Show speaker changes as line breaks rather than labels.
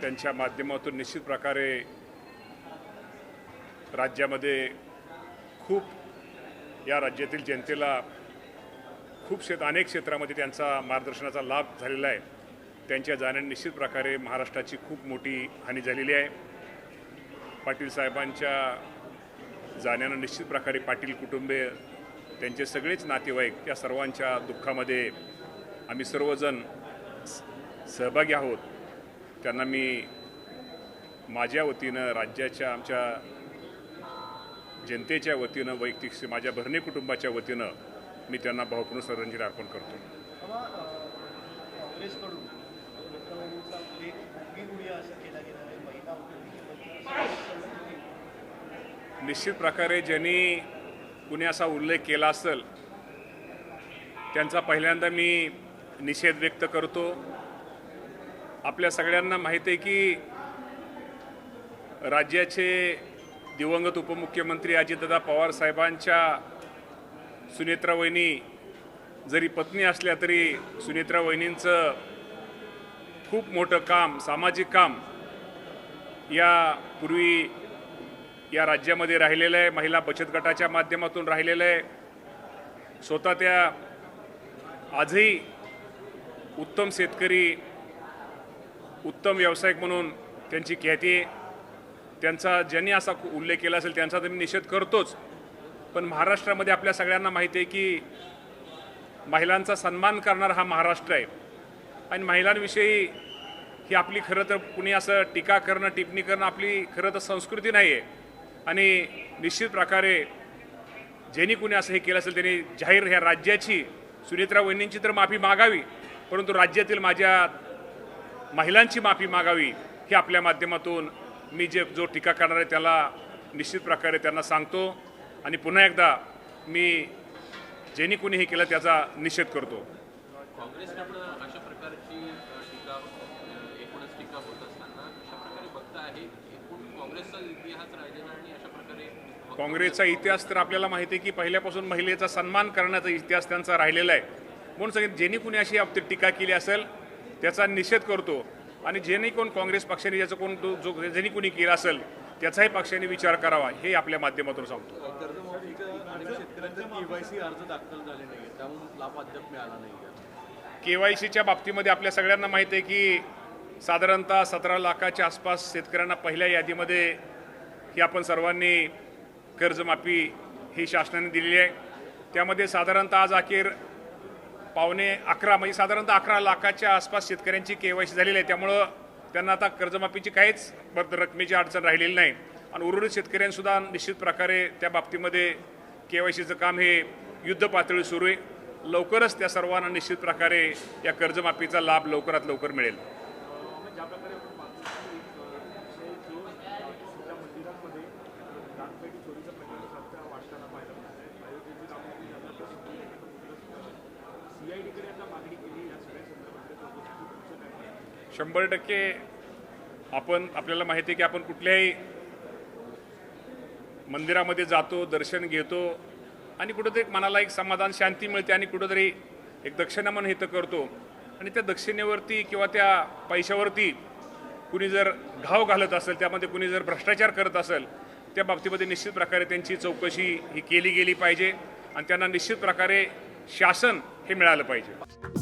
त्यांच्या माध्यमातून निश्चित प्रकारे राज्यामध्ये खूप या राज्यातील जनतेला अनेक क्षेत्रामध्ये त्यांचा मार्गदर्शनाचा लाभ झालेला आहे। त्यांच्या जाण्याने निश्चित प्रकारे महाराष्ट्राची खूप मोठी हानी झालेली आहे। पाटील साहेबांच्या जाण्याने निश्चित प्रकारे पाटील कुटुंबीय त्यांचे सगळेच नातेवाईक या सर्वांच्या दुःखामध्ये आम्ही सर्वजण सहभागी आहोत। त्यांना मी माझ्या वतीनं राज्याच्या आमच्या जनतेच्या वतीनं वैयक्तिक माझ्या भरणे कुटुंबाच्या वतीनं मी त्यांना भावपूर्ण श्रद्धांजली अर्पण करतो। निश्चित प्रकारे ज्यांनी कुणी असा उल्लेख केला असेल त्यांचा पहिल्यांदा मी निषेध व्यक्त करतो। आपल्या सगळ्यांना माहिती आहे की राज्याचे दिवंगत उपमुख्यमंत्री अजितदादा पवार साहेबांच्या सुनेत्रा वहिनी जरी पत्नी असल्या तरी सुनेत्रा वहिनींचं खूप मोठं काम सामाजिक काम यापूर्वी या राज्यामध्ये राहिलेलं आहे। महिला बचत गटाच्या माध्यमातून राहिलेलं आहे। स्वतः त्या आजही उत्तम शेतकरी उत्तम व्यावसायिक म्हणून त्यांची ख्याती आहे। त्यांचा ज्यांनी असा उल्लेख केला असेल त्यांचा तर मी निषेध करतोच, पण महाराष्ट्रामध्ये आपल्या सगळ्यांना माहिती आहे की महिलांचा सन्मान करणारा हा महाराष्ट्र आहे आणि महिलांविषयी ही आपली खरं तर कुणी असं टीका करणं टिप्पणी करणं आपली खरं तर संस्कृती नाही आहे। आणि निश्चित प्रकारे ज्यांनी कुणी असं हे केलं असेल त्यांनी जाहीर ह्या राज्याची सुनेत्रा वहिनींची तर माफी मागावी, परंतु राज्यातील माझ्या महिलांची माफी मागावी ही आपल्या माध्यमातून मी जो टीका करणार आहे त्याला निश्चित प्रकारे त्यांना सांगतो आणि पुन्हा एकदा मी ज्यांनी कुणी हे केलं त्याचा निषेध करतो।
काँग्रेसकडून अशा प्रकारची टीका एकूणच टीका होत असताना अशा प्रकारे बघता आहे एकूण काँग्रेसचा इतिहास राहिलेला आणि अशा प्रकारे
काँग्रेसचा इतिहास तर आपल्याला माहिती आहे की पहिल्यापासून महिलेचा सन्मान करण्याचा इतिहास त्यांचा राहिलेला आहे। म्हणून सांगितलं ज्यांनी कुणी अशी टीका केली असेल त्याचा निषेध करतो आणि ज्यांनी कोण काँग्रेस पक्षाने ज्याचं कोण ज्यांनी कुणी केला असेल त्याचाही पक्षाने विचार करावा हे आपल्या माध्यमातून सांगतो। केवायसीच्या बाबतीमध्ये आपल्या सगळ्यांना माहिती आहे की साधारणतः 17 लाखाच्या आसपास शेतकऱ्यांना पहिल्या यादीमध्ये ही आपण सर्वांनी कर्जमाफी ही शासनाने दिलेली आहे। त्यामध्ये साधारणतः आज अखेर पावणे 11 म्हणजे साधारणतः 11 लाखाच्या आसपास शेतकऱ्यांची केवायसी झालेली आहे। त्यामुळं त्यांना आता कर्जमाफीची काहीच रकमेची अडचण राहिलेली नाही आणि उर्वरित शेतकऱ्यांसुद्धा निश्चित प्रकारे त्या बाबतीमध्ये केवायसीचं काम हे युद्ध पातळी सुरू आहे। लवकरच त्या सर्वांना निश्चित प्रकारे या कर्जमाफीचा लाभ लवकरात लवकर मिळेल। शंभर टक्के आपल्याला माहिती आहे की आपण कुठल्याही मंदिरामध्ये जातो दर्शन घेतो आणि कुठेतरी मनाला एक समाधान शांती मिळते आणि कुठेतरी एक दक्षिणा म्हणून हित करतो आणि त्या दक्षिणेवरती किंवा त्या पैशावरती कुणी जर घाव घालत असेल त्यामध्ये कुणी जर भ्रष्टाचार करत असेल त्या बाबतीमध्ये निश्चित प्रकारे त्यांची चौकशी ही केली गेली पाहिजे आणि त्यांना निश्चित प्रकारे शासन हे मिळालं पाहिजे।